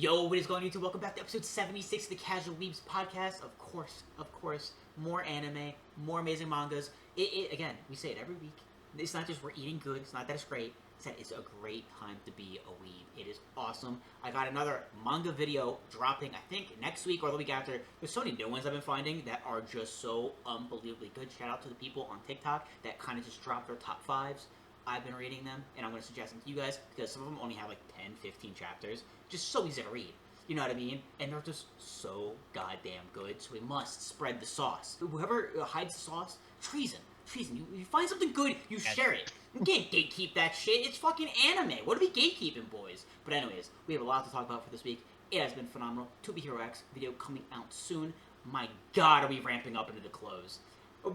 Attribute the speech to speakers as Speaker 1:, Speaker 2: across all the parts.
Speaker 1: Yo, what is going on YouTube? Welcome back to episode 76 of the Casual Weebs podcast. Of course, more anime, more amazing mangas. Again, we say it every week. It's not just we're eating good, it's not that it's great. It's that it's a great time to be a weeb. It is awesome. I got another manga video dropping, I think, next week or the week after. There's so many new ones I've been finding that are just so unbelievably good. Shout out to the people on TikTok that kind of just dropped their top fives. I've been reading them, and I'm going to suggest them to you guys, because some of them only have like 10, 15 chapters. Just so easy to read. You know what I mean? And they're just so goddamn good, so we must spread the sauce. Whoever hides the sauce, treason. Treason. You find something good, you share it. You can't gatekeep that shit. It's fucking anime. What are we gatekeeping, boys? But anyways, we have a lot to talk about for this week. It has been phenomenal. To Be Hero X video coming out soon. My god, are we ramping up into the close.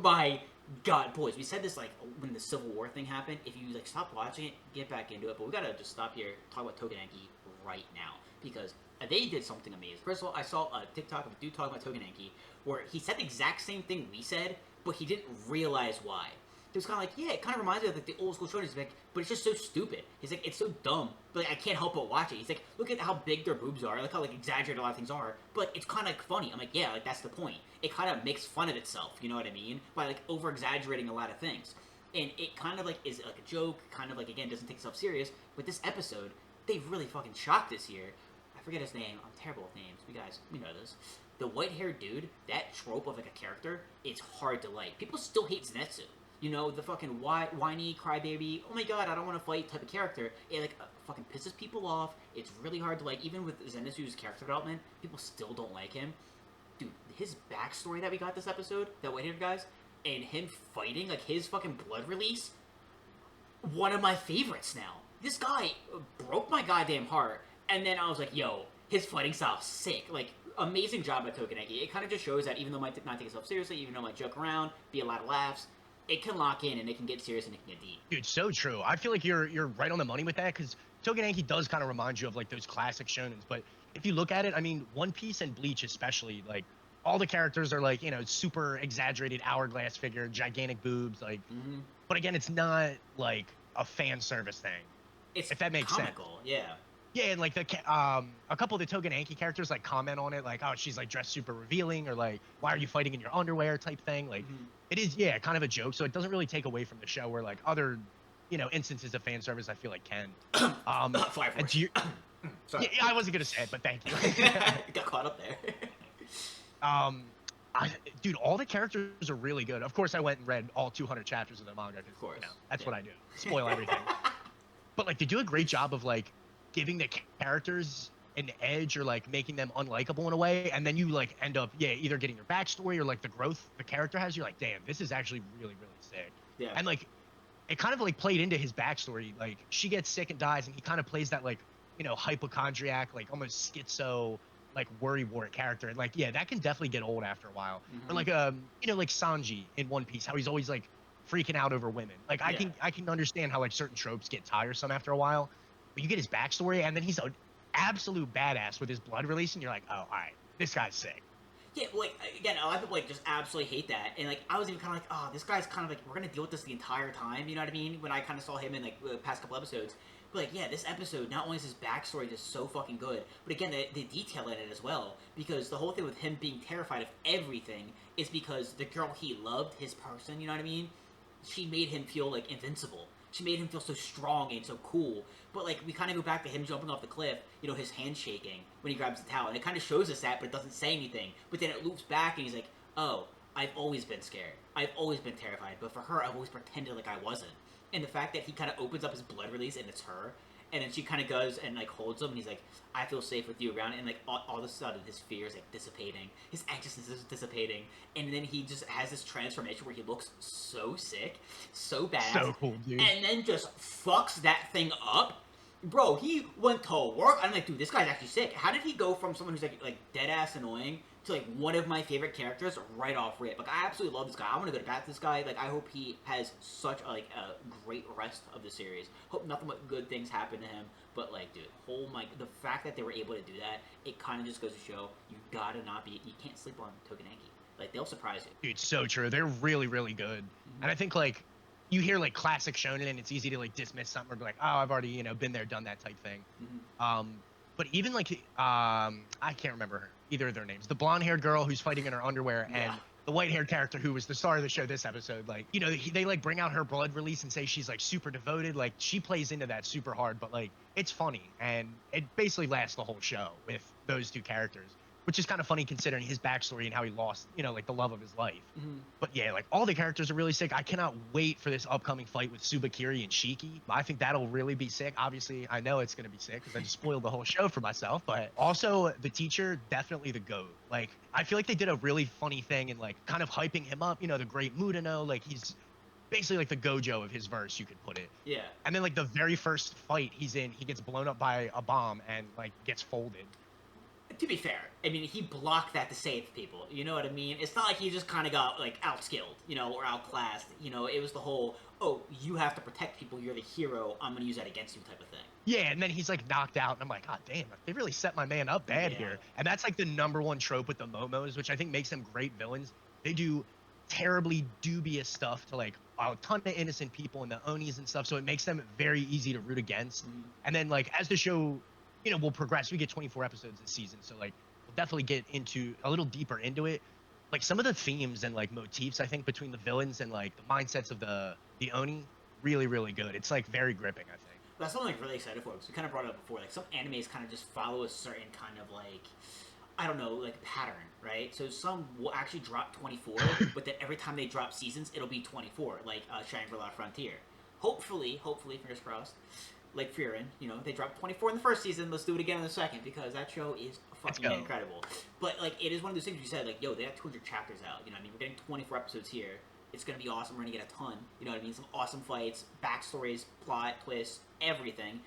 Speaker 1: My god, boys, we said this like when the Civil War thing happened. If you like stop watching it, get back into it. But we gotta just stop here, talk about Tougen Anki right now, because they did something amazing. First of all, I saw a TikTok of a dude talking about Tougen Anki where he said the exact same thing we said, but he didn't realize why. He was kind of like, yeah, it kind of reminds me of like the old school shonen. He's like, but it's just so stupid. He's like, it's so dumb, but like, I can't help but watch it. He's like, look at how big their boobs are, look how like exaggerated a lot of things are, but it's kind of like funny. I'm like, yeah, like that's the point. It kind of makes fun of itself, you know what I mean? By like over exaggerating a lot of things, and it kind of like is like a joke, kind of like again doesn't take itself serious. With this episode, they've really fucking shocked this year. I forget his name. I'm terrible with names. You guys, we know this. The white-haired dude, that trope of like a character, it's hard to like. People still hate Zenitsu. You know, the fucking whiny, crybaby, oh my god, I don't want to fight type of character. It, like, fucking pisses people off. It's really hard to like. Even with Zenitsu's character development, people still don't like him. Dude, his backstory that we got this episode, that white-haired guys, and him fighting, like, his fucking blood release, one of my favorites now. This guy broke my goddamn heart, and then I was like, yo, his fighting style's sick. Like, amazing job by Tougen Anki. It kind of just shows that even though it might not take itself seriously, even though it might joke around, be a lot of laughs, it can lock in and it can get serious and it can get deep.
Speaker 2: Dude, so true. I feel like you're right on the money with that, because Tougen Anki does kind of remind you of like those classic shonens. But if you look at it, I mean, One Piece and Bleach especially, like all the characters are like, you know, super exaggerated hourglass figure, gigantic boobs, like. But again, it's not like a fan service thing.
Speaker 1: It's
Speaker 2: if that makes
Speaker 1: comical,
Speaker 2: sense.
Speaker 1: yeah.
Speaker 2: Yeah, and like a couple of the Tougen Anki characters like comment on it, like, oh, she's like dressed super revealing, or like, why are you fighting in your underwear type thing. Like, it is, yeah, kind of a joke. So it doesn't really take away from the show, where like other, you know, instances of fan service I feel like can.
Speaker 1: Fire Force.
Speaker 2: Sorry. Yeah, I wasn't gonna say it, but thank you.
Speaker 1: Got caught up there.
Speaker 2: Dude, all the characters are really good. Of course, I went and read all 200 chapters of the manga.
Speaker 1: Of course,
Speaker 2: you know, that's what I do. Spoil everything. But like, they do a great job of like giving the characters an edge, or like making them unlikable in a way, and then you like end up either getting your backstory or like the growth the character has. You're like, damn, this is actually really sick.
Speaker 1: Yeah.
Speaker 2: And like, it kind of like played into his backstory. Like, she gets sick and dies, and he kind of plays that like, you know, hypochondriac, like almost schizo, like worrywart character. And like, yeah, that can definitely get old after a while. Or like you know, like Sanji in One Piece, how he's always like freaking out over women. Like, I can understand how like certain tropes get tiresome after a while. But you get his backstory, and then he's an absolute badass with his blood release, and you're like, oh, all right, this guy's sick.
Speaker 1: Yeah, like, again, a lot of people, like, just absolutely hate that, and, like, I was even kind of like, oh, this guy's kind of, like, we're gonna deal with this the entire time, you know what I mean? When I kind of saw him in, like, the past couple episodes. But, like, yeah, this episode, not only is his backstory just so fucking good, but again, the detail in it as well, because the whole thing with him being terrified of everything is because the girl he loved, his person, you know what I mean? She made him feel, like, invincible. She made him feel so strong and so cool. But, like, we kind of go back to him jumping off the cliff, you know, his hand shaking when he grabs the towel. And it kind of shows us that, but it doesn't say anything. But then it loops back, and he's like, oh, I've always been scared. I've always been terrified. But for her, I've always pretended like I wasn't. And the fact that he kind of opens up his blood release, and it's her, and then she kind of goes and, like, holds him, and he's like, I feel safe with you around. And, like, all of a sudden, his fear is, like, dissipating. His anxiousness is dissipating. And then he just has this transformation where he looks so sick, so bad.
Speaker 2: So cool, dude.
Speaker 1: And then just fucks that thing up. Bro, he went to work. I'm like, dude, this guy's actually sick. How did he go from someone who's, like dead-ass annoying to, like, one of my favorite characters right off rip? Like, I absolutely love this guy. I want to go to bat with this guy. Like, I hope he has such, a great rest of the series. Hope nothing but good things happen to him. But, like, dude, the fact that they were able to do that, it kind of just goes to show you gotta not be, you can't sleep on Tougen Anki. Like, they'll surprise you.
Speaker 2: Dude, so true. They're really good. And I think, like, you hear like classic shonen, and it's easy to like dismiss something or be like, oh, I've already, you know, been there, done that type thing. But even like I can't remember either of their names. The blonde-haired girl who's fighting in her underwear
Speaker 1: Yeah.
Speaker 2: and the white-haired character who was the star of the show this episode, like, you know, they like bring out her blood release and say she's like super devoted. Like she plays into that super hard, but like it's funny and it basically lasts the whole show with those two characters, which is kind of funny considering his backstory and how he lost, you know, like the love of his life.
Speaker 1: Mhm.
Speaker 2: But yeah, like all the characters are really sick. I cannot wait for this upcoming fight with Subakiri and Shiki. I think that'll really be sick. Obviously, I know it's going to be sick because I just spoiled the whole show for myself. But also, the teacher, definitely the GOAT. Like, I feel like they did a really funny thing and like kind of hyping him up. You know, the great Mudano. Like, he's basically like the Gojo of his verse, you could put it.
Speaker 1: Yeah.
Speaker 2: And then like the very first fight he's in, he gets blown up by a bomb and like gets folded.
Speaker 1: To be fair, I mean, he blocked that to save people. You know what I mean? It's not like he just kind of got, like, outskilled, you know, or outclassed. You know, it was the whole, oh, you have to protect people, you're the hero, I'm gonna use that against you type of thing.
Speaker 2: Yeah, and then he's like knocked out, and I'm like, God damn, they really set my man up bad here. And that's like the #1 trope with the Momos, which I think makes them great villains. They do terribly dubious stuff to like a ton of innocent people and the Onis and stuff, so it makes them very easy to root against.
Speaker 1: Mhm.
Speaker 2: And then like as the show, you know, will progress, we get 24 episodes this season, so like we'll definitely get into a little deeper into it. Like some of the themes and like motifs, I think, between the villains and like the mindsets of the Oni, really, really good. It's like very gripping, I think.
Speaker 1: That's something I'm really excited for, because we kind of brought it up before. Like, some animes kind of just follow a certain kind of, like, I don't know, like, pattern, right? So some will actually drop 24, but then every time they drop seasons, it'll be 24, like Shangri-La Frontier. Hopefully, fingers crossed, like Frieren, you know, they dropped 24 in the first season, let's do it again in the second, because that show is fucking incredible. But, like, it is one of those things you said, like, yo, they have 200 chapters out, you know what I mean? We're getting 24 episodes here. It's gonna be awesome. We're gonna get a ton. You know what I mean? Some awesome fights, backstories, plot, twists, everything.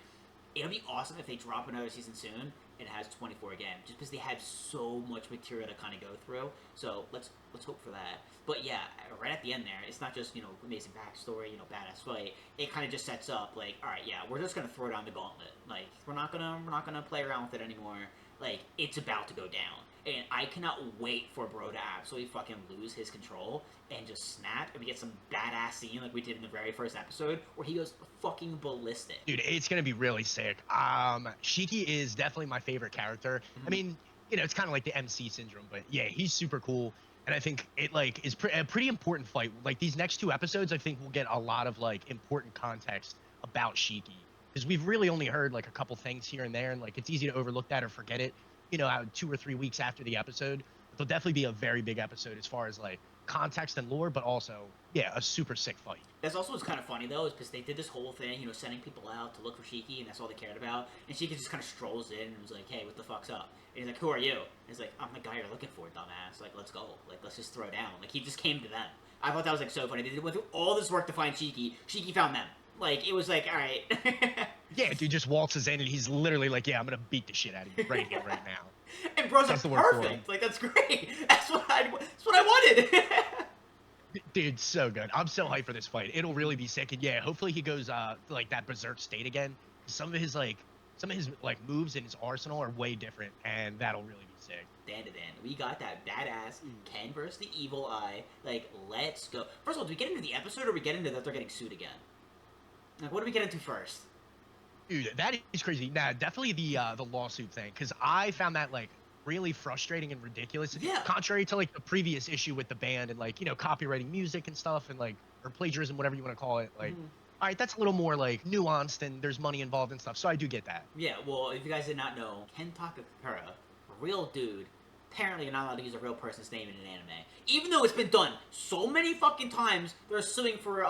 Speaker 1: It'll be awesome if they drop another season soon and it has 24 again, just because they have so much material to kind of go through. So let's hope for that. But yeah, right at the end there, it's not just, you know, amazing backstory, you know, badass fight. It kind of just sets up like, all right, yeah, we're just gonna throw down the gauntlet. Like we're not gonna play around with it anymore. Like it's about to go down. And I cannot wait for Bro to absolutely fucking lose his control and just snap, and we get some badass scene like we did in the very first episode where he goes fucking ballistic.
Speaker 2: Dude, it's gonna be really sick. Shiki is definitely my favorite character.
Speaker 1: Mm-hmm.
Speaker 2: I mean, you know, it's kind of like the MC syndrome, but yeah, he's super cool. And I think it like is a pretty important fight. Like these next 2 episodes, I think we'll get a lot of like important context about Shiki, because we've really only heard like a couple things here and there, and like it's easy to overlook that or forget it, you know, 2 or 3 weeks after the episode. But there'll definitely be a very big episode as far as like context and lore, but also, yeah, a super sick fight.
Speaker 1: That's also what's kind of funny though, is because they did this whole thing, you know, sending people out to look for Shiki, and that's all they cared about. And Shiki just kind of strolls in and was like, "Hey, what the fuck's up?" And he's like, "Who are you?" And he's like, "I'm the guy you're looking for, dumbass. Like, let's go. Like, let's just throw down." Like, he just came to them. I thought that was like so funny. They went through all this work to find Shiki. Shiki found them. Like, it was like, all right.
Speaker 2: Yeah, dude just waltzes in and he's literally like, "Yeah, I'm gonna beat the shit out of you right here, right now."
Speaker 1: And bro's like, perfect. Like, that's great. That's what I wanted.
Speaker 2: Dude, so good. I'm so hyped for this fight. It'll really be sick. And yeah, hopefully he goes like that berserk state again. Some of his moves in his arsenal are way different, and that'll really be sick.
Speaker 1: DanDaDan, we got that badass Ken versus the Evil Eye. Like, let's go. First of all, do we get into the episode, or do we get into that they're getting sued again? Like, what do we get into first?
Speaker 2: Dude, that is crazy. Nah, definitely the lawsuit thing, because I found that like really frustrating and ridiculous.
Speaker 1: Yeah.
Speaker 2: Contrary to like the previous issue with the band and like, you know, copywriting music and stuff and like, or plagiarism, whatever you want to call it. Like, all right, that's a little more like nuanced and there's money involved and stuff. So I do get that.
Speaker 1: Yeah, well, if you guys did not know, Ken Takakura, a real dude. Apparently, you're not allowed to use a real person's name in an anime. Even though it's been done so many fucking times, they're suing for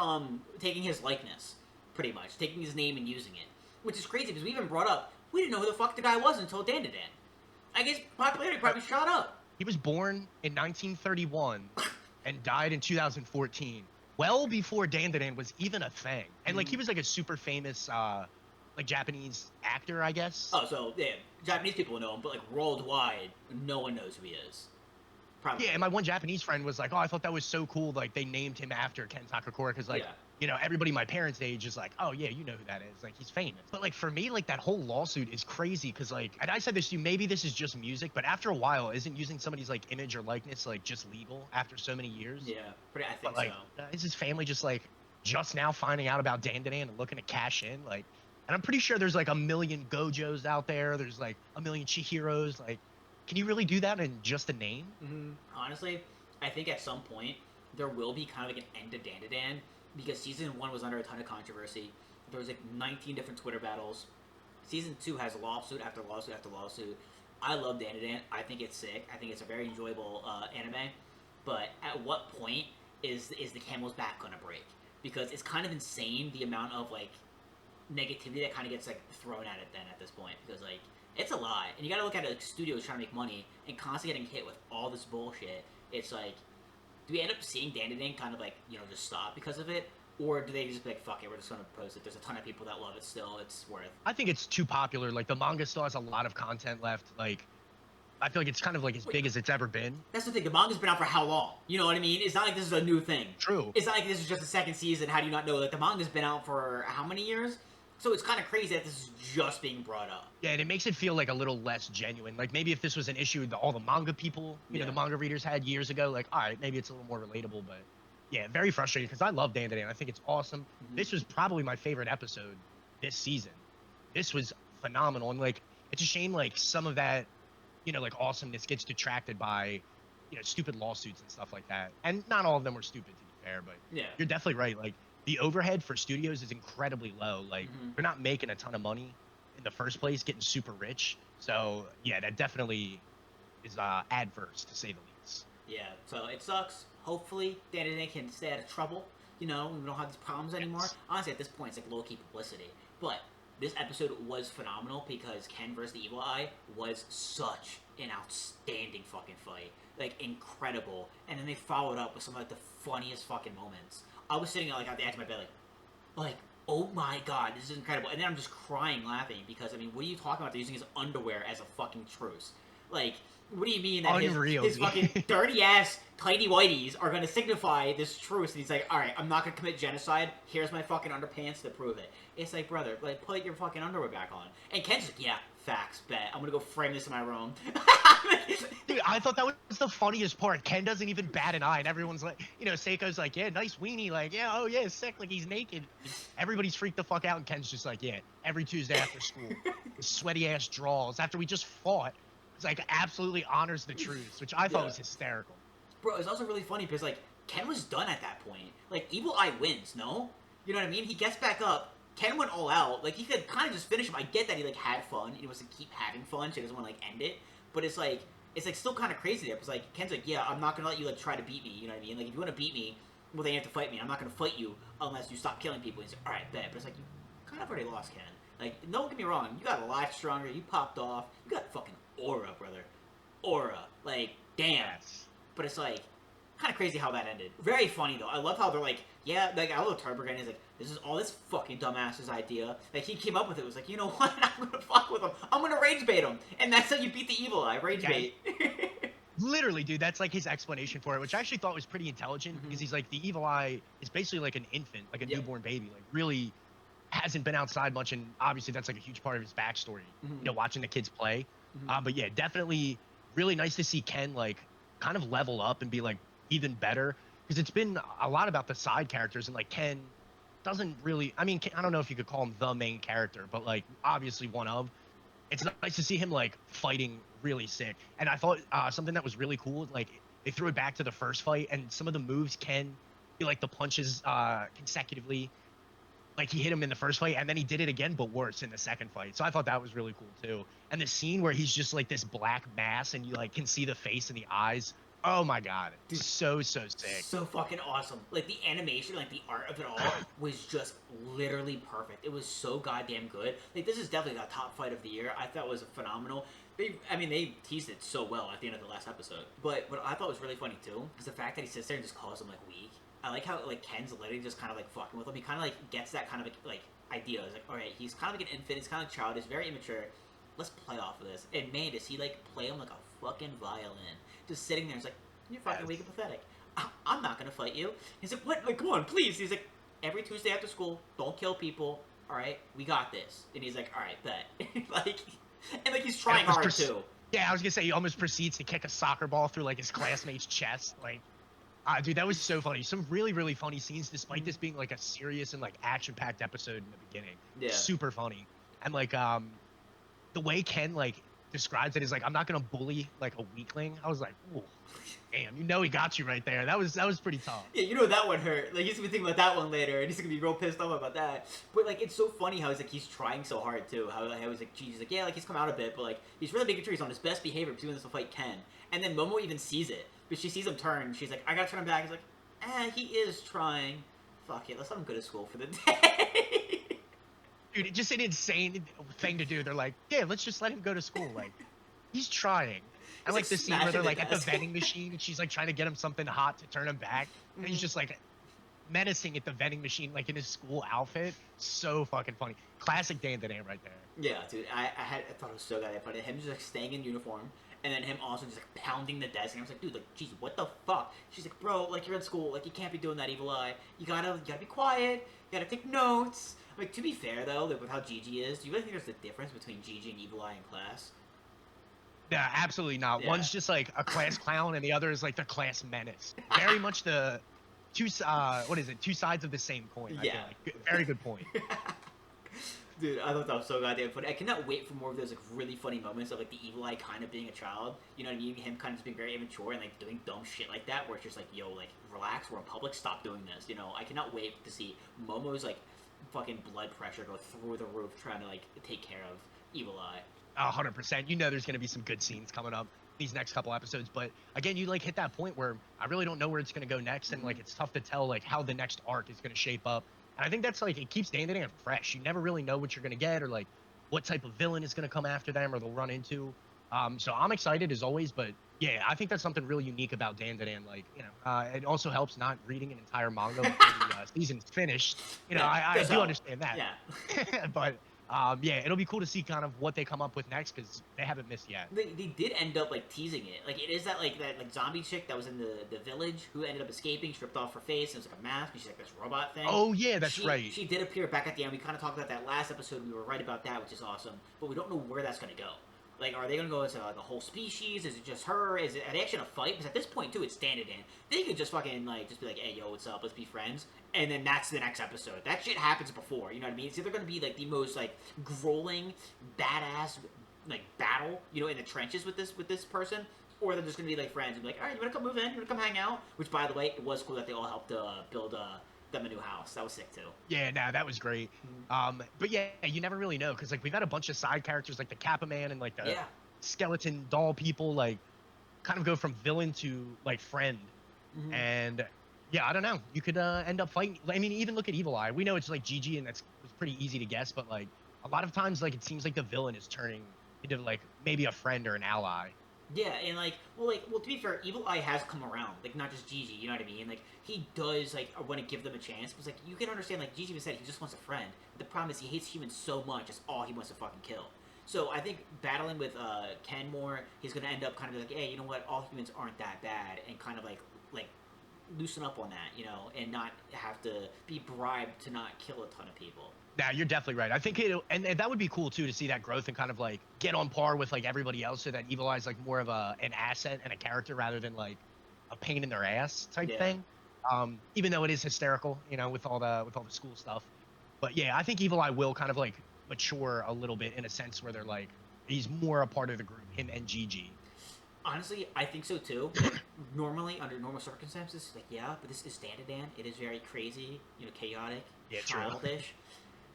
Speaker 1: taking his likeness, pretty much. Taking his name and using it. Which is crazy, because we even brought up, we didn't know who the fuck the guy was until DanDaDan. I guess popularity probably shot up.
Speaker 2: He was born in 1931 and died in 2014. Well before DanDaDan was even a thing. And like he was like a super famous like Japanese actor, I guess.
Speaker 1: Oh, so yeah, Japanese people know him, but like worldwide, no one knows who he is. Probably.
Speaker 2: Yeah, and my one Japanese friend was like, "Oh, I thought that was so cool. Like they named him after Ken Takakura because like." Yeah. You know, everybody my parents' age is like, oh, yeah, you know who that is. Like, he's famous. But, like, for me, like, that whole lawsuit is crazy because, like, and I said this to you, maybe this is just music, but after a while, isn't using somebody's, like, image or likeness, like, just legal after so many years?
Speaker 1: Yeah, I think
Speaker 2: but, like,
Speaker 1: so.
Speaker 2: Is his family just, like, just now finding out about DanDaDan and looking to cash in? Like, And I'm pretty sure there's like a million Gojos out there. There's like a million Chihiros. Like, can you really do that in just a name?
Speaker 1: Honestly, I think at some point there will be kind of like an end to DanDaDan because season 1 was under a ton of controversy. There was like 19 different Twitter battles. Season 2 has lawsuit after lawsuit after lawsuit. I love DanDaDan. I think it's sick. I think it's a very enjoyable anime. But at what point is the camel's back gonna break? Because it's kind of insane the amount of like negativity that kind of gets like thrown at it then at this point. Because like it's a lot, and you gotta look at it like studios trying to make money and constantly getting hit with all this bullshit. It's like, do we end up seeing DanDaDan kind of like, you know, just stop because of it? Or do they just be like, fuck it, we're just gonna post it. There's a ton of people that love it still. It's worth.
Speaker 2: I think it's too popular. Like the manga still has a lot of content left. Like I feel like it's kind of like as big as it's ever been.
Speaker 1: That's the thing. The manga's been out for how long? You know what I mean? It's not like this is a new thing.
Speaker 2: True.
Speaker 1: It's not like this is just the second season. How do you not know? Like the manga's been out for how many years? So it's kind of crazy that this is just being brought up.
Speaker 2: Yeah, and it makes it feel like a little less genuine. Like maybe if this was an issue that all the manga people, you know, the manga readers had years ago, like, all right, maybe it's a little more relatable. But yeah, very frustrating because I love DanDaDan. I think it's awesome. This was probably my favorite episode this season. This was phenomenal. And like, it's a shame like some of that, you know, like awesomeness gets detracted by, you know, stupid lawsuits and stuff like that. And not all of them were stupid, to be fair, but you're definitely right. Like the overhead for studios is incredibly low. Like they're not making a ton of money in the first place, getting super rich. So yeah, that definitely is adverse to say the least.
Speaker 1: Yeah, so it sucks. Hopefully DanDaDan can stay out of trouble. You know, we don't have these problems anymore. Honestly, at this point, it's like low-key publicity. But this episode was phenomenal because Ken versus the Evil Eye was such an outstanding fucking fight. Like, incredible. And then they followed up with some of like the funniest fucking moments. I was sitting like at the edge of my bed like, oh my god, this is incredible. And then I'm just crying laughing because, I mean, what are you talking about? They're using his underwear as a fucking truce. Like, what do you mean that his fucking dirty-ass tighty whities are going to signify this truce? And he's like, alright, I'm not going to commit genocide. Here's my fucking underpants to prove it. It's like, brother, like, put your fucking underwear back on. And Ken's like, yeah, facts, bet. I'm going to go frame this in my room.
Speaker 2: Dude, I thought that was the funniest part. Ken doesn't even bat an eye, and everyone's like, you know, Seiko's like, yeah, nice weenie. Like, yeah, oh yeah, sick. Like, he's naked. Everybody's freaked the fuck out, and Ken's just like, yeah, every Tuesday after school. Sweaty-ass draws. After we just fought. It's like absolutely honors the truth, which I thought was hysterical.
Speaker 1: Bro, it's also really funny because like Ken was done at that point. Like Evil Eye wins, no? You know what I mean? He gets back up. Ken went all out. Like he could kind of just finish him. I get that he like had fun. He wants to keep having fun. So he doesn't want to like end it. But it's like still kind of crazy there. Because like Ken's like, yeah, I'm not gonna let you like try to beat me. You know what I mean? Like if you want to beat me, well then you have to fight me. I'm not gonna fight you unless you stop killing people. He's like, all right, bet. But it's like you kind of already lost, Ken. Like don't get me wrong. You got a lot stronger. You popped off. You got fucking aura, brother. Aura. Like, damn. But it's like, kind of crazy how that ended. Very funny, though. I love how they're like, yeah, like, I love Turbo again. He's like, this is all this fucking dumbass's idea. Like, he came up with it. It was like, you know what? I'm gonna fuck with him. I'm gonna rage bait him. And that's how you beat the Evil Eye. Rage bait.
Speaker 2: Literally, dude, that's like his explanation for it, which I actually thought was pretty intelligent because he's like, the Evil Eye is basically like an infant, like a newborn baby. Like, really hasn't been outside much, and obviously that's like a huge part of his backstory, you know, watching the kids play. But yeah, definitely really nice to see Ken like kind of level up and be like even better, because it's been a lot about the side characters, and like Ken doesn't really, I mean, I don't know if you could call him the main character, but like obviously one of. It's nice to see him like fighting really sick. And I thought something that was really cool, like they threw it back to the first fight, and some of the moves Ken, like the punches consecutively, like he hit him in the first fight, and then he did it again, but worse in the second fight. So I thought that was really cool too. And the scene where he's just like this black mass, and you like can see the face and the eyes. Oh my god, dude, so sick.
Speaker 1: So fucking awesome. Like the animation, like the art of it all was just literally perfect. It was so goddamn good. Like this is definitely the top fight of the year. I thought it was phenomenal. They teased it so well at the end of the last episode. But what I thought was really funny too is the fact that he sits there and just calls him like weak. I like how like Ken's literally just kind of like fucking with him. He kind of like gets that kind of like idea. It's like, all right, he's kind of like an infant. He's kind of childish, very immature. Let's play off of this. And man, does he like play him like a fucking violin. Just sitting there, it's like, you're fucking weak and pathetic. I'm not gonna fight you. He's like, what? Like, come on, please. He's like, every Tuesday after school, don't kill people. All right, we got this. And he's like, all right, bet. like, and like he's trying hard too.
Speaker 2: Yeah, I was gonna say he almost proceeds to kick a soccer ball through like his classmate's chest. Like, Dude, that was so funny. Some really, really funny scenes, despite
Speaker 1: Mhm.
Speaker 2: this being like a serious and like action-packed episode in the beginning.
Speaker 1: Yeah.
Speaker 2: Super funny. And like the way Ken like describes it is like, I'm not gonna bully like a weakling. I was like, ooh, damn, he got you right there. That was pretty tough.
Speaker 1: Yeah, you know that one hurt. Like he's gonna be thinking about that one later, and he's gonna be real pissed off about that. But like, it's so funny how he's trying so hard too. How he's like, geez, like yeah, like he's come out a bit, but like he's really making sure he's on his best behavior because he wants to fight Ken. And then Momo even sees it, but she sees him turn. She's like, I gotta turn him back. He's like, he is trying. Fuck it, let's let him go to school for the day.
Speaker 2: Dude, it's just an insane thing to do. They're like, yeah, let's just let him go to school. Like, he's trying. I
Speaker 1: He's,
Speaker 2: like the scene where
Speaker 1: smashing
Speaker 2: they're
Speaker 1: the
Speaker 2: like at the
Speaker 1: desk.
Speaker 2: vending machine and she's like trying to get him something hot to turn him back. And he's
Speaker 1: Mhm.
Speaker 2: just like menacing at the vending machine, like in his school outfit. So fucking funny. Classic DanDaDan right there.
Speaker 1: Yeah, dude, I thought it was so goddamn funny. Him just like staying in uniform, and then him also just like pounding the desk. And I was like, dude, like, geez, what the fuck? She's like, bro, like you're in school, like you can't be doing that, Evil Eye. You gotta be quiet. You gotta take notes. Like to be fair though, like with how Gigi is, do you really think there's a difference between Gigi and Evil Eye in class?
Speaker 2: Yeah, absolutely not.
Speaker 1: Yeah.
Speaker 2: One's just like a class clown and the other is like the class menace. Very much the what is it? Two sides of the same coin, I feel
Speaker 1: Yeah.
Speaker 2: like. Very good point.
Speaker 1: Dude, I thought that was so goddamn funny. I cannot wait for more of those like really funny moments of like the Evil Eye kind of being a child. You know what I mean? Him kind of just being very immature and like doing dumb shit like that, where it's just like, yo, like relax. We're in public. Stop doing this. You know, I cannot wait to see Momo's like fucking blood pressure go through the roof trying to like take care of Evil Eye.
Speaker 2: 100%. You know there's going to be some good scenes coming up these next couple episodes, but again, you like hit that point where I really don't know where it's going to go next, and like it's tough to tell like how the next arc is going to shape up. And I think that's like it keeps DanDaDan fresh. You never really know what you're going to get or like what type of villain is going to come after them or they'll run into. So I'm excited as always, but yeah, I think that's something really unique about DanDaDan. Like, it also helps not reading an entire manga before the season's finished.
Speaker 1: Yeah,
Speaker 2: I
Speaker 1: does
Speaker 2: do
Speaker 1: help.
Speaker 2: understand that.
Speaker 1: Yeah.
Speaker 2: But yeah, it'll be cool to see kind of what they come up with next because they haven't missed yet.
Speaker 1: They did end up like teasing it. Like it is that like zombie chick that was in the village who ended up escaping, stripped off her face, and it was like a mask, and she's like this robot thing.
Speaker 2: Oh yeah, that's right.
Speaker 1: She did appear back at the end. We kind of talked about that last episode. We were right about that, which is awesome. But we don't know where that's gonna go. Like, are they gonna go into like a whole species? Is it just her? Are they actually gonna fight? Because at this point too, it's DanDaDan. They could just fucking like just be like, hey yo, what's up? Let's be friends. And then that's the next episode. That shit happens before. You know what I mean? It's either gonna be like the most like grueling, badass like battle, you know, in the trenches with this person, or they're just gonna be like friends and be like, all right, you wanna come move in? You wanna come hang out? Which, by the way, it was cool that they all helped build them a new house. That was sick too.
Speaker 2: Yeah, nah, that was great. But yeah, you never really know because like we've had a bunch of side characters like the Kappa Man and like the
Speaker 1: Yeah.
Speaker 2: skeleton doll people like kind of go from villain to like friend.
Speaker 1: Mhm.
Speaker 2: And yeah, I don't know. You could end up fighting. I mean, even look at Evil Eye. We know it's like Gigi, and it's pretty easy to guess. But like a lot of times, like it seems like the villain is turning into like maybe a friend or an ally.
Speaker 1: Yeah, and like, well, to be fair, Evil Eye has come around, like not just Gigi, you know what I mean? Like he does like want to give them a chance, because like you can understand, like Gigi even said he just wants a friend. But the problem is he hates humans so much, that's all he wants to fucking kill. So I think battling with Ken more, he's gonna end up kind of like, hey, you know what? All humans aren't that bad, and kind of like loosen up on that, you know, and not have to be bribed to not kill a ton of people.
Speaker 2: Nah, you're definitely right. I think and that would be cool too to see that growth and kind of like get on par with like everybody else, so that Evil Eye's like more of an asset and a character rather than like a pain in their ass type
Speaker 1: Yeah.
Speaker 2: thing. Even though it is hysterical, with all the school stuff. But yeah, I think Evil Eye will kind of like mature a little bit in a sense where they're like he's more a part of the group, him and Gigi.
Speaker 1: Honestly, I think so too. Normally, under normal circumstances, like yeah, but this is DanDaDan. It is very crazy, you know, chaotic,
Speaker 2: Yeah, true.
Speaker 1: childish.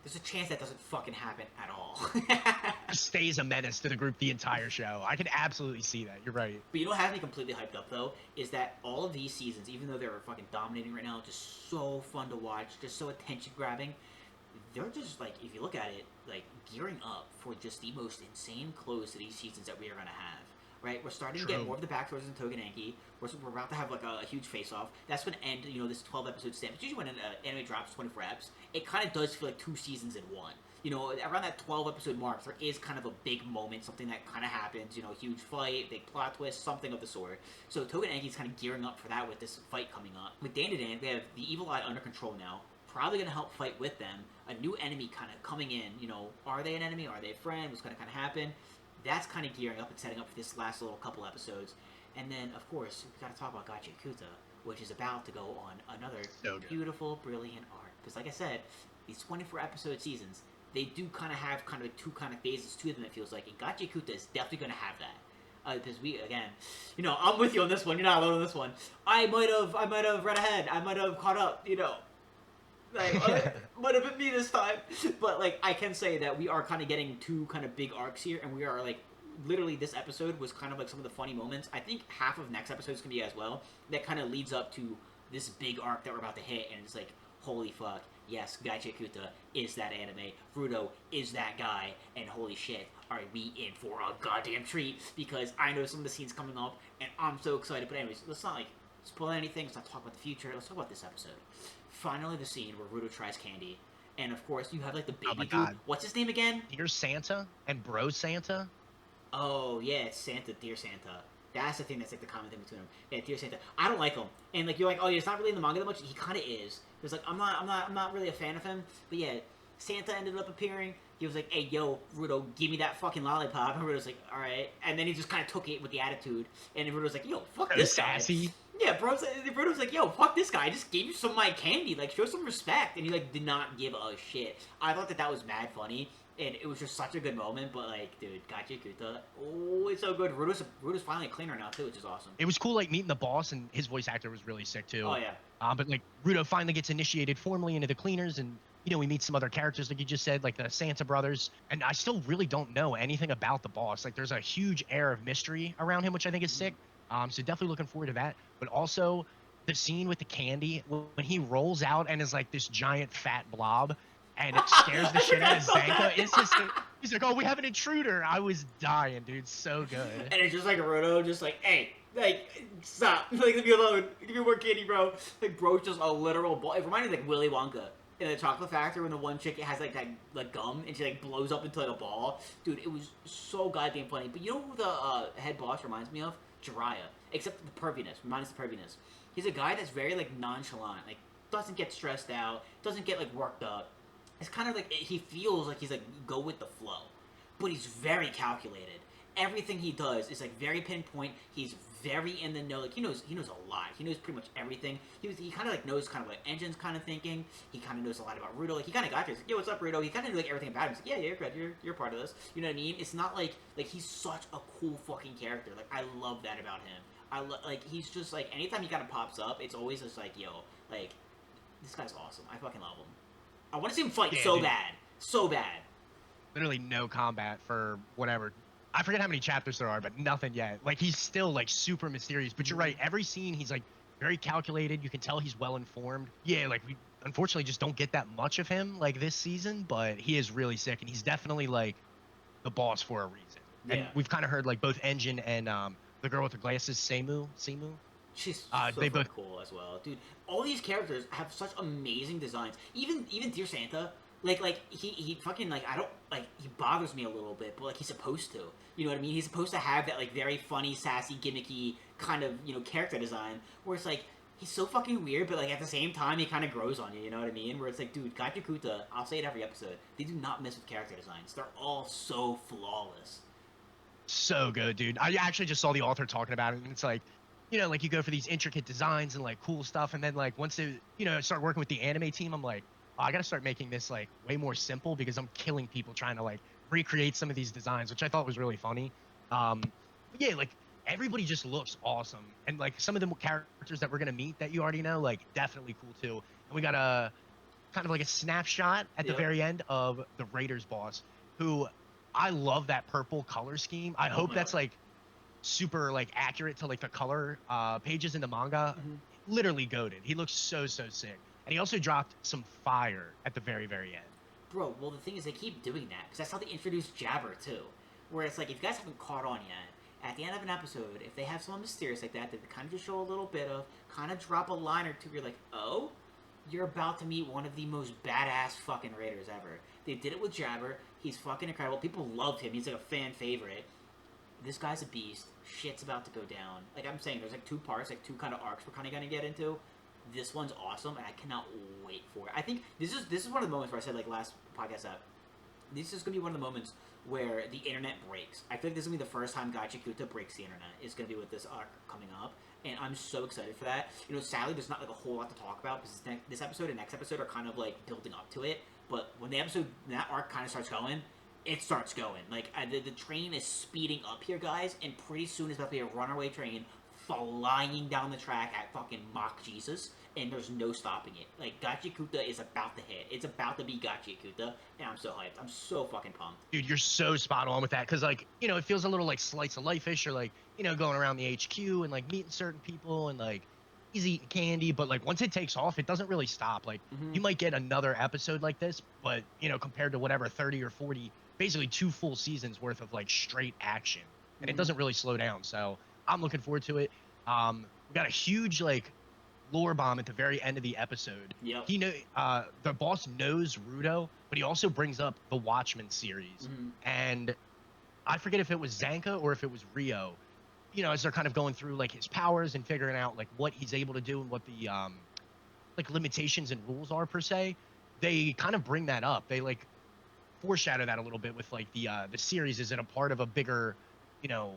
Speaker 1: There's a chance that doesn't fucking happen at all.
Speaker 2: Stays a menace to the group the entire show. I can absolutely see that. You're right.
Speaker 1: But you know what has me completely hyped up though is that all of these seasons, even though they're fucking dominating right now, just so fun to watch, just so attention grabbing. They're just like, if you look at it, like gearing up for just the most insane close to these seasons that we are gonna have. Right, we're starting to get
Speaker 2: True.
Speaker 1: more of the backstories in Tougen Anki. We're about to have like a huge face-off. That's going to end, you know, this 12 episode stamp. It's usually when an anime drops 24 eps, it kind of does feel like 2 seasons in one. You know, around that 12 episode mark, there is kind of a big moment, something that kind of happens. You know, huge fight, big plot twist, something of the sort. So Tougen Anki is kind of gearing up for that with this fight coming up. With DanDaDan, we have the Evil Eye under control now. Probably going to help fight with them. A new enemy kind of coming in. You know, are they an enemy? Are they a friend? What's going to kind of happen? That's kind of gearing up and setting up for this last little couple episodes. And then, of course, we've got to talk about Gachiakuta. which is about to go on another
Speaker 2: So good.
Speaker 1: beautiful, brilliant arc. Because like I said, these 24 episode seasons, they do kind of have kind of like two kind of phases to them. It feels like, and Gachiakuta is definitely going to have that. Because we, again, I'm with you on this one. You're not alone on this one. I might have read ahead. I might have caught up. Like, might have been me this time. But like, I can say that we are kind of getting two kind of big arcs here, and we are like, literally, this episode was kind of like some of the funny moments. I think half of next episode is gonna be as well. That kind of leads up to this big arc that we're about to hit, and it's like, holy fuck. Yes, Gachiakuta is that anime. Rudo is that guy. And holy shit, are we in for a goddamn treat? Because I know some of the scenes coming up, and I'm so excited. But anyways, let's not, like, spoil anything. Let's not talk about the future. Let's talk about this episode. Finally, the scene where Rudo tries candy. And, of course, you have, like, the baby dude.
Speaker 2: God.
Speaker 1: What's his name again?
Speaker 2: Dear Santa and Bro Santa.
Speaker 1: Oh, yeah, it's Santa, Dear Santa. That's the thing that's, like, the common thing between them. Yeah, Dear Santa. I don't like him. And, like, you're like, oh, yeah, it's not really in the manga that much. He kind of is. There's, like, I'm not really a fan of him. But, yeah, Santa ended up appearing. He was like, hey, yo, Rudo, give me that fucking lollipop. And Rudo's like, all right. And then he just kind of took it with the attitude. And Rudo's like, yo, fuck this guy.
Speaker 2: Sassy.
Speaker 1: Yeah, Rudo's like, yo, fuck this guy. I just gave you some of my candy. Like, show some respect. And he, like, did not give a shit. I thought that was mad funny. And it was just such a good moment, but, like, dude, Gachiakuta, oh, it's so good. Rudo's finally a cleaner now, too, which is awesome.
Speaker 2: It was cool, like, meeting the boss, and his voice actor was really sick, too.
Speaker 1: Oh, yeah.
Speaker 2: But, like, Rudo finally gets initiated formally into the cleaners, and, we meet some other characters, like you just said, like the Santa brothers, and I still really don't know anything about the boss. Like, there's a huge air of mystery around him, which I think is sick. So definitely looking forward to that. But also, the scene with the candy, when he rolls out and is, like, this giant fat blob, and it scares the shit out of Zanka. It's just, he's like, oh, we have an intruder. I was dying, dude. So good.
Speaker 1: And it's just like Rudo, just like, hey, like, stop. Like, leave me alone. Give me more candy, bro. Like, bro's just a literal ball. It reminded me of, like, Willy Wonka in the Chocolate Factory when the one chick has, like, that, like, gum, and she, like, blows up into, like, a ball. Dude, it was so goddamn funny. But you know who the head boss reminds me of? Jiraiya. Except the perviness. Minus the perviness. He's a guy that's very, like, nonchalant. Like, doesn't get stressed out. Doesn't get, like, worked up. It's kind of like, he feels like he's like, go with the flow. But he's very calculated. Everything he does is like very pinpoint. He's very in the know. Like, he knows a lot. He knows pretty much everything. He kind of like knows kind of what Engine's kind of thinking. He kind of knows a lot about Rudo. Like, he kind of got there. He's like, yo, what's up, Rudo? He kind of knew like everything about him. He's like, yeah, you're good. You're part of this. You know what I mean? It's not like he's such a cool fucking character. Like, I love that about him. Like, he's just like, anytime he kind of pops up, it's always just like, yo, like, this guy's awesome. I fucking love him. I want to see him fight bad. So bad.
Speaker 2: Literally no combat for whatever. I forget how many chapters there are, but nothing yet. Like, he's still, like, super mysterious. But you're right. Every scene, he's, like, very calculated. You can tell he's well-informed. Yeah, like, we unfortunately just don't get that much of him, like, this season. But he is really sick, and he's definitely, like, the boss for a reason.
Speaker 1: Yeah.
Speaker 2: And we've kind of heard, like, both Engine and the girl with the glasses, Seimu.
Speaker 1: She's so they both cool as well, dude. All these characters have such amazing designs. Even Dear Santa, like he fucking like I don't like he bothers me a little bit, but like he's supposed to. You know what I mean? He's supposed to have that like very funny, sassy, gimmicky kind of character design where it's like he's so fucking weird, but like at the same time he kind of grows on you. You know what I mean? Where it's like, dude, Gachiakuta, I'll say it every episode. They do not miss with character designs. They're all so flawless.
Speaker 2: So good, dude. I actually just saw the author talking about it, and it's like. Like you go for these intricate designs and like cool stuff, and then like once they, start working with the anime team, I'm like, oh, I gotta start making this like way more simple because I'm killing people trying to like recreate some of these designs, which I thought was really funny. But yeah, like everybody just looks awesome, and like some of the characters that we're gonna meet that you already know, like definitely cool too. And we got a kind of like a snapshot at the very end of the Raiders boss, who I love that purple color scheme. I hope that's like super like accurate to like the color pages in the manga. Literally goated. He looks so sick, and he also dropped some fire at the very end.
Speaker 1: Bro, well the thing is they keep doing that because that's how they introduced Jabber too, where it's like if you guys haven't caught on yet, at the end of an episode if they have someone mysterious like that they kind of just show a little bit of, kind of drop a line or two, you're like, oh, you're about to meet one of the most badass fucking raiders ever. They did it with Jabber. He's fucking incredible. People loved him. He's like a fan favorite. This guy's a beast. Shit's about to go down. Like I'm saying, there's like two parts, like two kind of arcs we're kind of gonna get into. This one's awesome, and I cannot wait for it. I think this is one of the moments where I said like last podcast that this is gonna be one of the moments where the internet breaks. I feel like this is gonna be the first time Gachiakuta breaks the internet. Is gonna be with this arc coming up, and I'm so excited for that. You know, sadly, there's not like a whole lot to talk about because this episode and next episode are kind of like building up to it. But when that arc kind of starts going, it starts going. Like the train is speeding up here, guys, and pretty soon it's about to be a runaway train flying down the track at fucking Mach Jesus, and there's no stopping it. Like, Gachiakuta is about to hit. It's about to be Gachiakuta, and I'm so hyped. I'm so fucking pumped.
Speaker 2: Dude, you're so spot on with that, because, like, you know, it feels a little like slice of life-ish, or, like, you know, going around the HQ and, like, meeting certain people and, like, he's eating candy, but, like, once it takes off, it doesn't really stop. Like, you might get another episode like this, but, you know, compared to whatever, 30 or 40, basically 2 full seasons worth of, like, straight action, and it doesn't really slow down, so I'm looking forward to it. We got a huge, like, lore bomb at the very end of the episode.
Speaker 1: Yep.
Speaker 2: He know the boss knows Rudo, but he also brings up the Watchmen series, and I forget if it was Zanka or if it was Rio. You know, as they're kind of going through like his powers and figuring out like what he's able to do and what the like limitations and rules are per se. They kind of bring that up. They like foreshadow that a little bit with like the series. Is it a part of a bigger, you know,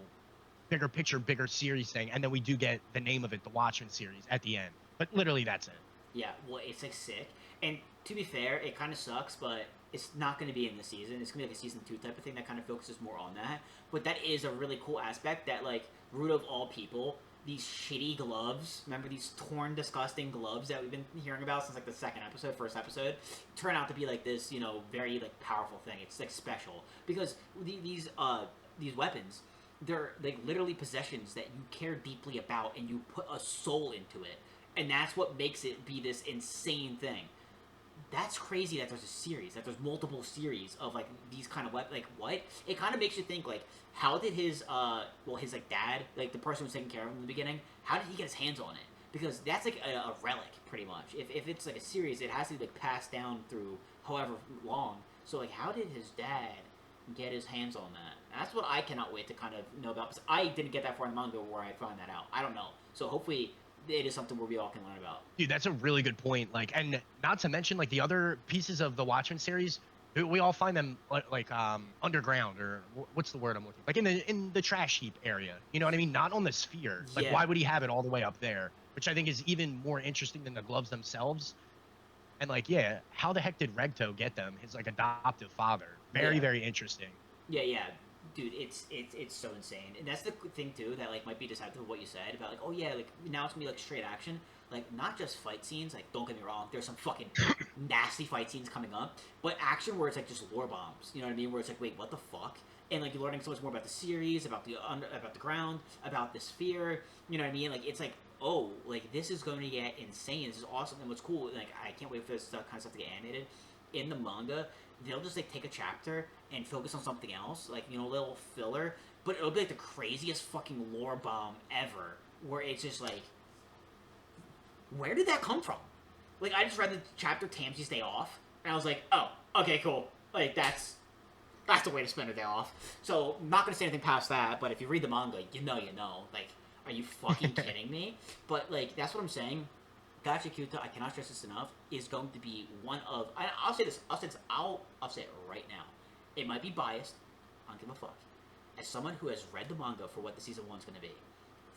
Speaker 2: bigger picture, bigger series thing? And then we do get the name of it, the Watchmen series, at the end. But literally, that's it.
Speaker 1: Yeah, well, it's like sick. And to be fair, it kind of sucks, but it's not going to be in the season. It's going to be like a season 2 type of thing that kind of focuses more on that. But that is a really cool aspect that, like, root of all people, these shitty gloves, remember these torn, disgusting gloves that we've been hearing about since, like, the first episode, turn out to be, like, this, you know, very, like, powerful thing. It's, like, special. Because these weapons, they're, like, literally possessions that you care deeply about and you put a soul into it. And that's what makes it be this insane thing. That's crazy that there's a series, that there's multiple series of, like, these kind of, like, what? It kind of makes you think, like, how did his like, dad, like, the person who was taking care of him in the beginning, how did he get his hands on it? Because that's, like, a relic, pretty much. If it's, like, a series, it has to be, like, passed down through however long. So, like, how did his dad get his hands on that? That's what I cannot wait to kind of know about, because I didn't get that far in the manga where I find that out. I don't know. So, hopefully it is something where we all can learn about.
Speaker 2: Dude, that's a really good point. Like, and not to mention, like, the other pieces of the Watchmen series, we all find them like underground, or what's the word I'm looking, like in the trash heap area. You know what I mean? Not on the sphere. Like, why would he have it all the way up there? Which I think is even more interesting than the gloves themselves. And, like, yeah, how the heck did Regto get them? His, like, adoptive father. Very, very interesting.
Speaker 1: Yeah. Dude, it's so insane. And that's the thing, too, that, like, might be deceptive of what you said about, like, oh, yeah, like, now it's gonna be, like, straight action. Like, not just fight scenes, like, don't get me wrong, there's some fucking nasty fight scenes coming up, but action where it's, like, just lore bombs, you know what I mean? Where it's like, wait, what the fuck? And, like, you're learning so much more about the series, about the ground, about the sphere, you know what I mean? Like, it's like, oh, like, this is going to get insane, this is awesome, and what's cool, like, I can't wait for this kind of stuff to get animated. In the manga, they'll just, like, take a chapter and focus on something else, like, you know, a little filler, but it'll be, like, the craziest fucking lore bomb ever, where it's just, like, where did that come from? Like, I just read the chapter Tamsy's Day Off, and I was like, oh, okay, cool. Like, that's the way to spend a day off. So, I'm not gonna say anything past that, but if you read the manga, you know. Like, are you fucking kidding me? But, like, that's what I'm saying. Gachiakuta, I cannot stress this enough, is going to be one of... I'll say this. I'll say it right now. It might be biased. I don't give a fuck. As someone who has read the manga for what the season 1's going to be,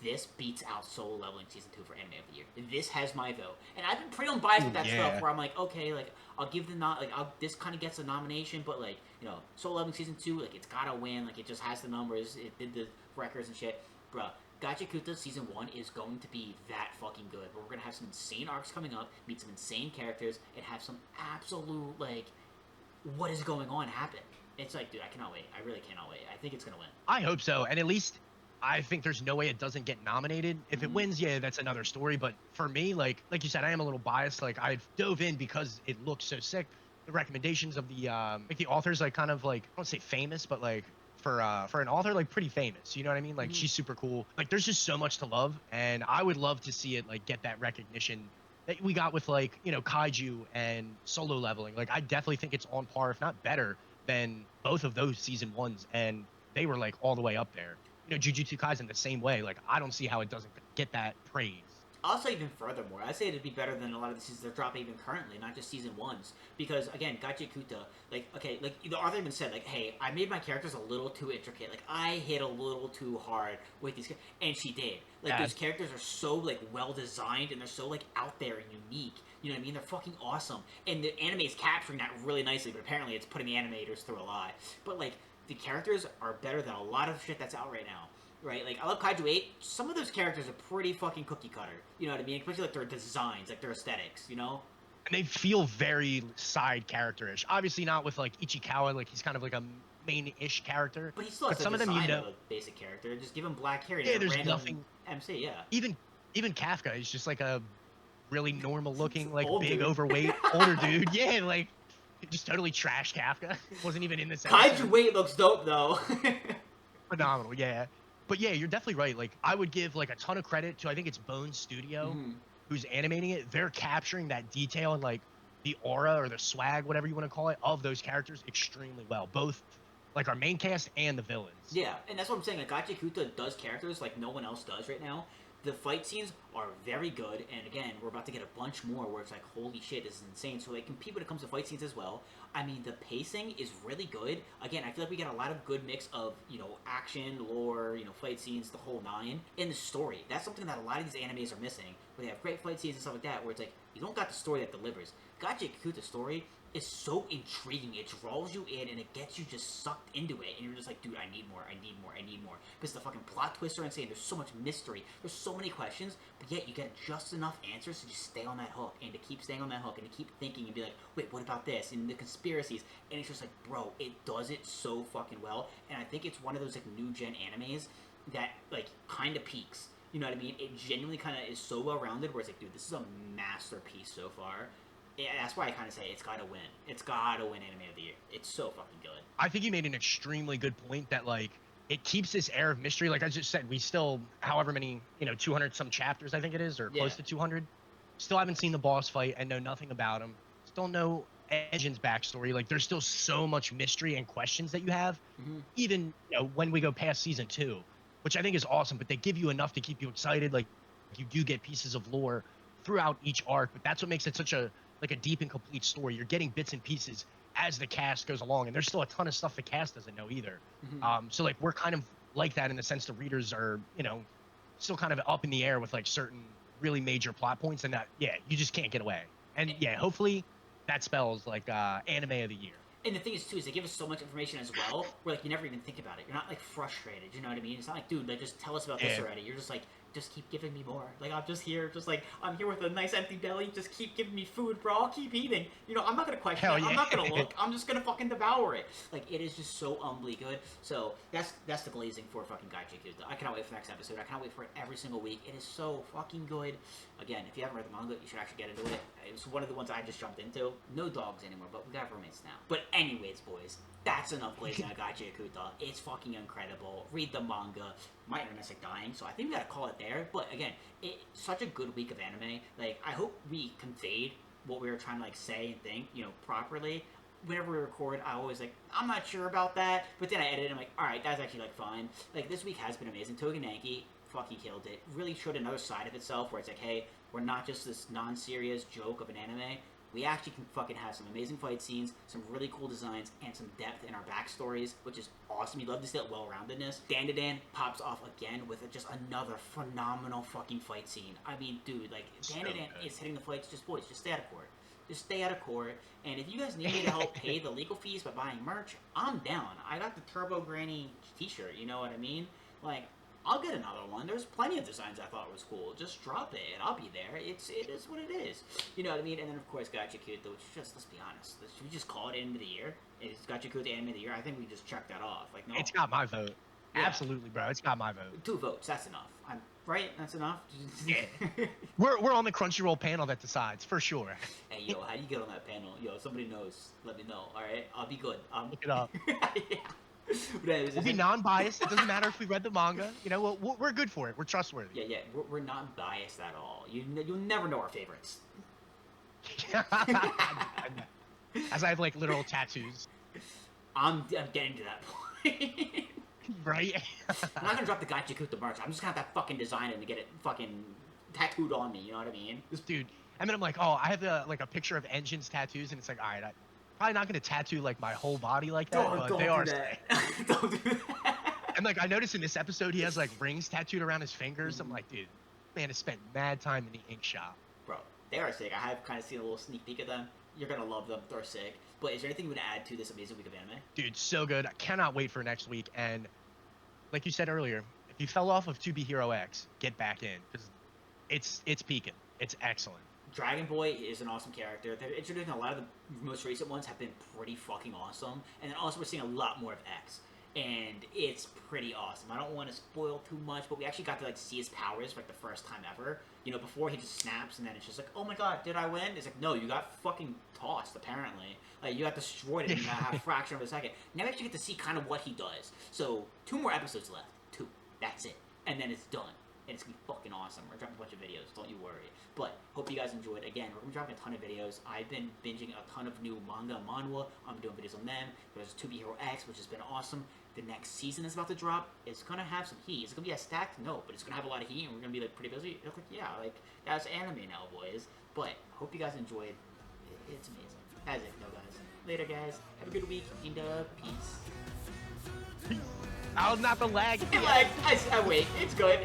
Speaker 1: this beats out Solo Leveling Season 2 for Anime of the Year. This has my vote. And I've been pretty unbiased with that stuff, where I'm like, okay, like, I'll give this kind of gets a nomination, but, like, you know, Solo Leveling Season 2, like, it's gotta win. Like, it just has the numbers. It did the records and shit. Bruh. Gachiakuta Season 1 is going to be that fucking good. We're going to have some insane arcs coming up, meet some insane characters, and have some absolute, like, what is going on happen. It's like, dude, I cannot wait. I really cannot wait. I think it's going to win.
Speaker 2: I hope so. And at least I think there's no way it doesn't get nominated. If it wins, yeah, that's another story. But for me, like you said, I am a little biased. Like, I dove in because it looks so sick. The recommendations of the, like, the authors, like, kind of, like, I don't say famous, but, like, for an author, like, pretty famous, you know what I mean? Like, she's super cool. Like, there's just so much to love, and I would love to see it, like, get that recognition that we got with, like, you know, Kaiju and Solo Leveling. Like, I definitely think it's on par, if not better, than both of those season 1s, and they were, like, all the way up there. You know, Jujutsu Kaisen the same way. Like, I don't see how it doesn't get that praise.
Speaker 1: Also, even furthermore, I'd say it'd be better than a lot of the seasons they're dropping even currently, not just season ones. Because again, Gachiakuta, like, okay, like the author even said, like, hey, I made my characters a little too intricate. Like, I hit a little too hard with these, and she did. Like, those characters are so like well designed and they're so like out there and unique. You know what I mean? They're fucking awesome, and the anime is capturing that really nicely. But apparently, it's putting the animators through a lot. But like, the characters are better than a lot of shit that's out right now. Right, like I love Kaiju 8. Some of those characters are pretty fucking cookie cutter. You know what I mean? Especially like their designs, like their aesthetics. You know?
Speaker 2: And they feel very side character-ish. Obviously not with like Ichikawa, like he's kind of like a main-ish character.
Speaker 1: But he still has
Speaker 2: some
Speaker 1: the
Speaker 2: of them,
Speaker 1: design of a basic character. Just give him black hair.
Speaker 2: Yeah,
Speaker 1: And
Speaker 2: there's
Speaker 1: random
Speaker 2: nothing.
Speaker 1: MC, yeah.
Speaker 2: Even Kafka is just like a really normal-looking, like
Speaker 1: Old
Speaker 2: big,
Speaker 1: dude.
Speaker 2: overweight, older dude. Yeah, like just totally trash Kafka. Wasn't even in this
Speaker 1: Kaiju 8 looks dope though.
Speaker 2: Phenomenal, yeah. But yeah, you're definitely right. Like I would give like a ton of credit to I think it's Bone Studio who's animating it. They're capturing that detail and like the aura or the swag, whatever you want to call it, of those characters extremely well. Both like our main cast and the villains.
Speaker 1: Yeah, and that's what I'm saying. Like Gachiakuta does characters like no one else does right now. The fight scenes are very good, and again, we're about to get a bunch more where it's like, holy shit, this is insane. So they compete when it comes to fight scenes as well. I mean, the pacing is really good. Again, I feel like we get a lot of good mix of, you know, action, lore, you know, fight scenes, the whole nine, in the story. That's something that a lot of these animes are missing, where they have great fight scenes and stuff like that, where it's like, you don't got the story that delivers. Gachiakuta's story is so intriguing. It draws you in and it gets you just sucked into it. And you're just like, dude, I need more, I need more, I need more. Because the fucking plot twists are insane. There's so much mystery. There's so many questions, but yet you get just enough answers to just stay on that hook and to keep staying on that hook and to keep thinking and be like, wait, what about this? And the conspiracies. And it's just like, bro, it does it so fucking well. And I think it's one of those like new gen animes that like kind of peaks. You know what I mean? It genuinely kind of is so well rounded where it's like, dude, this is a masterpiece so far. Yeah, that's why I kind of say it's got to win. It's got to win Anime of the Year. It's so fucking good.
Speaker 2: I think you made an extremely good point that like it keeps this air of mystery. Like I just said, we still, however many, 200 some chapters I think it is, or close to 200. Still haven't seen the boss fight and know nothing about him. Still know Engine's backstory. Like there's still so much mystery and questions that you have, even when we go past season 2, which I think is awesome. But they give you enough to keep you excited. Like you do get pieces of lore throughout each arc, but that's what makes it such a deep and complete story. You're getting bits and pieces as the cast goes along, and there's still a ton of stuff the cast doesn't know either. So like we're kind of like that in the sense the readers are, still kind of up in the air with like certain really major plot points, and that you just can't get away. And hopefully that spells like Anime of the Year.
Speaker 1: And the thing is, too, is they give us so much information as well, where, like, you never even think about it. You're not, like, frustrated, you know what I mean? It's not like, dude, like, just tell us about this already. You're just like, just keep giving me more. Like, I'm just here, I'm here with a nice empty belly. Just keep giving me food, bro. I'll keep eating. I'm not gonna question it. I'm not gonna look. I'm just gonna fucking devour it. Like, it is just so humbly good. So, that's the glazing for fucking Gachiakuta. I cannot wait for the next episode. I cannot wait for it every single week. It is so fucking good. Again, if you haven't read the manga, you should actually get into it. It's one of the ones I just jumped into. No dogs anymore, but we got roommates now. But anyways, boys, that's enough glazing on Gachiakuta. It's fucking incredible. Read the manga. My internet's like dying, so I think we gotta call it there. But again, it's such a good week of anime. Like, I hope we conveyed what we were trying to like say and think, properly. Whenever we record, I always like, I'm not sure about that. But then I edit and I'm like, alright, that's actually like fine. Like, this week has been amazing. Tougen Anki fucking killed it. Really showed another side of itself where it's like, hey, we're not just this non-serious joke of an anime. We actually can fucking have some amazing fight scenes, some really cool designs, and some depth in our backstories, which is awesome. You love to see that well-roundedness. DanDaDan pops off again with just another phenomenal fucking fight scene. I mean, dude, like, DanDaDan is hitting the fights. Just, boys, just stay out of court. Just stay out of court. And if you guys need me to help pay the legal fees by buying merch, I'm down. I got the Turbo Granny t-shirt, you know what I mean? Like, I'll get another one. There's plenty of designs I thought was cool. Just drop it, and I'll be there. It is what it is. You know what I mean? And then, of course, Gachiakuta, which just, let's be honest, should we just call it Anime of the Year? It's Gachiakuta Anime of the Year. I think we just checked that off. Like, no.
Speaker 2: It's got my vote. Yeah. Absolutely, bro. It's got my vote.
Speaker 1: 2 votes. That's enough. Right? That's enough?
Speaker 2: Yeah. We're on the Crunchyroll panel that decides, for sure.
Speaker 1: Hey, yo, how do you get on that panel? Yo, somebody knows. Let me know, all right? I'll be good.
Speaker 2: Look it up.
Speaker 1: Yeah.
Speaker 2: We'll be non-biased. It doesn't matter if we read the manga. We're good for it. We're trustworthy.
Speaker 1: Yeah. We're not biased at all. You'll never know our favorites.
Speaker 2: As I have like literal tattoos.
Speaker 1: I'm getting to that point.
Speaker 2: Right?
Speaker 1: I'm not gonna drop the Gachiakuta merch. I'm just gonna have that fucking design and to get it fucking tattooed on me. You know what I mean?
Speaker 2: Dude. And then I'm like, oh, I have a picture of Engine's tattoos, and it's like, all right, I'm probably not gonna tattoo like my whole body like that, but
Speaker 1: Don't
Speaker 2: they
Speaker 1: do
Speaker 2: are
Speaker 1: that.
Speaker 2: sick.
Speaker 1: Don't do that.
Speaker 2: And like I noticed in this episode, he has like rings tattooed around his fingers. I'm like, dude, man has spent mad time in the ink shop.
Speaker 1: Bro, they are sick. I have kind of seen a little sneak peek of them. You're gonna love them. They're sick. But is there anything you would add to this amazing week of anime?
Speaker 2: Dude, so good. I cannot wait for next week. And like you said earlier, if you fell off of 2B Hero X, get back in because it's peaking. It's excellent.
Speaker 1: Dragon Boy is an awesome character. They're introducing a lot of the most recent ones have been pretty fucking awesome. And then also we're seeing a lot more of X. And it's pretty awesome. I don't want to spoil too much, but we actually got to like see his powers for like the first time ever. You know, before he just snaps and then it's just like, oh my god, did I win? It's like, no, you got fucking tossed, apparently. Like, you got destroyed in a fraction of a second. Now we actually get to see kind of what he does. So, 2 more episodes left. 2. That's it. And then it's done. And it's gonna be fucking awesome. We're dropping a bunch of videos, don't you worry. But, hope you guys enjoyed. Again, we're gonna be dropping a ton of videos. I've been binging a ton of new manga and manhwa. I'm doing videos on them. There's 2B Hero X, which has been awesome. The next season is about to drop. It's gonna have some heat. It's gonna be as stacked? No, but it's gonna have a lot of heat, and we're gonna be like pretty busy. It's like, yeah, like that's anime now, boys. But hope you guys enjoyed. It's amazing. That's it, though, guys. Later, guys. Have a good week. And peace.
Speaker 2: Oh, not the lag.
Speaker 1: I wait. It's good.